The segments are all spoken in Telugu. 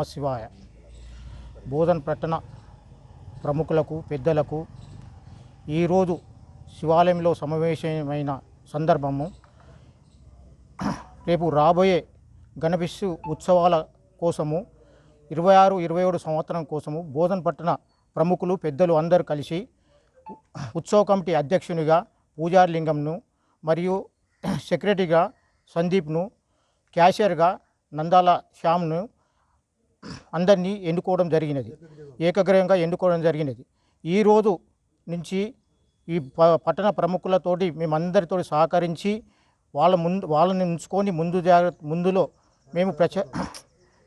నమ శివాయ. బోధన్ పట్టణ ప్రముఖులకు పెద్దలకు ఈరోజు శివాలయంలో సమావేశమైన సందర్భము రేపు రాబోయే గణేష్ ఉత్సవాల కోసము 26-27 సంవత్సరం కోసము బోధన్ పట్టణ ప్రముఖులు పెద్దలు అందరూ కలిసి ఉత్సవ కమిటీ అధ్యక్షునిగా పూజారి లింగంను మరియు సెక్రటరీగా సందీప్ను, క్యాషియర్గా నందాల శ్యామ్ను అందరినీ ఎన్నుకోవడం జరిగినది. ఏకగ్రీవంగా ఎన్నుకోవడం జరిగినది. ఈరోజు నుంచి ఈ పట్టణ ప్రముఖులతోటి మేమందరితో సహకరించి వాళ్ళని ఉంచుకొని ముందులో మేము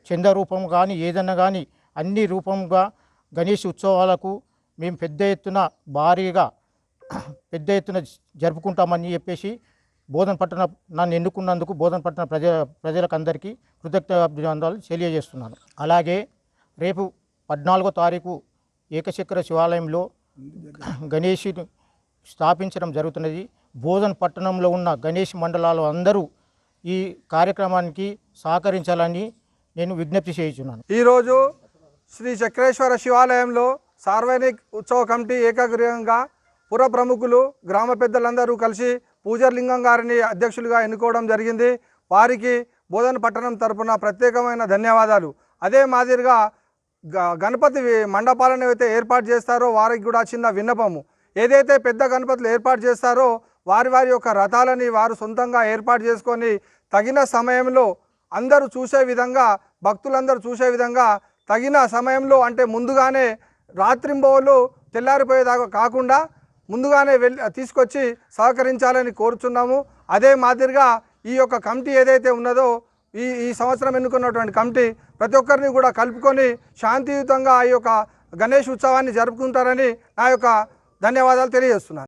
చంద రూపం కానీ ఏదన్నా కానీ అన్ని రూపంగా గణేష్ ఉత్సవాలకు మేము భారీగా పెద్ద ఎత్తున జరుపుకుంటామని చెప్పేసి బోధన్ పట్టణ నన్ను ఎన్నుకున్నందుకు బోధన్ పట్టణ ప్రజలకందరికీ కృతజ్ఞతలు తెలియజేస్తున్నాను. అలాగే రేపు 14వ తారీఖు ఏకచక్ర శివాలయంలో గణేషుని స్థాపించడం జరుగుతున్నది. బోధన్ పట్టణంలో ఉన్న గణేష్ మండలాలు అందరూ ఈ కార్యక్రమానికి సహకరించాలని నేను విజ్ఞప్తి చేస్తున్నాను. ఈరోజు శ్రీ చక్రేశ్వర శివాలయంలో సార్వజనిక ఉత్సవ కమిటీ ఏకగ్రీవంగా పుర ప్రముఖులు గ్రామ పెద్దలందరూ కలిసి పూజారి లింగం గారిని అధ్యక్షులుగా ఎన్నుకోవడం జరిగింది. వారికి బోధన్ పట్టణం తరపున ప్రత్యేకమైన ధన్యవాదాలు. అదే మాదిరిగా గణపతి మండపాలను అయితే ఏర్పాటు చేస్తారో వారికి కూడా చిన్న విన్నపము, ఏదైతే పెద్ద గణపతులు ఏర్పాటు చేస్తారో వారి యొక్క రథాలని వారు సొంతంగా ఏర్పాటు చేసుకొని తగిన సమయంలో అందరూ చూసే విధంగా, భక్తులందరూ చూసే విధంగా తగిన సమయంలో అంటే ముందుగానే రాత్రింబవళ్ళు తెల్లారిపోయేదాకా కాకుండా ముందుగానే తీసుకొచ్చి సహకరించాలని కోరుచున్నాము. అదే మాదిరిగా ఈ యొక్క కమిటీ ఏదైతే ఉన్నదో ఈ సంవత్సరం ఎన్నుకున్నటువంటి కమిటీ ప్రతి ఒక్కరిని కూడా కలుపుకొని శాంతియుతంగా ఈ యొక్క గణేష్ ఉత్సవాన్ని జరుపుకుంటారని నా యొక్క ధన్యవాదాలు తెలియజేస్తున్నాను.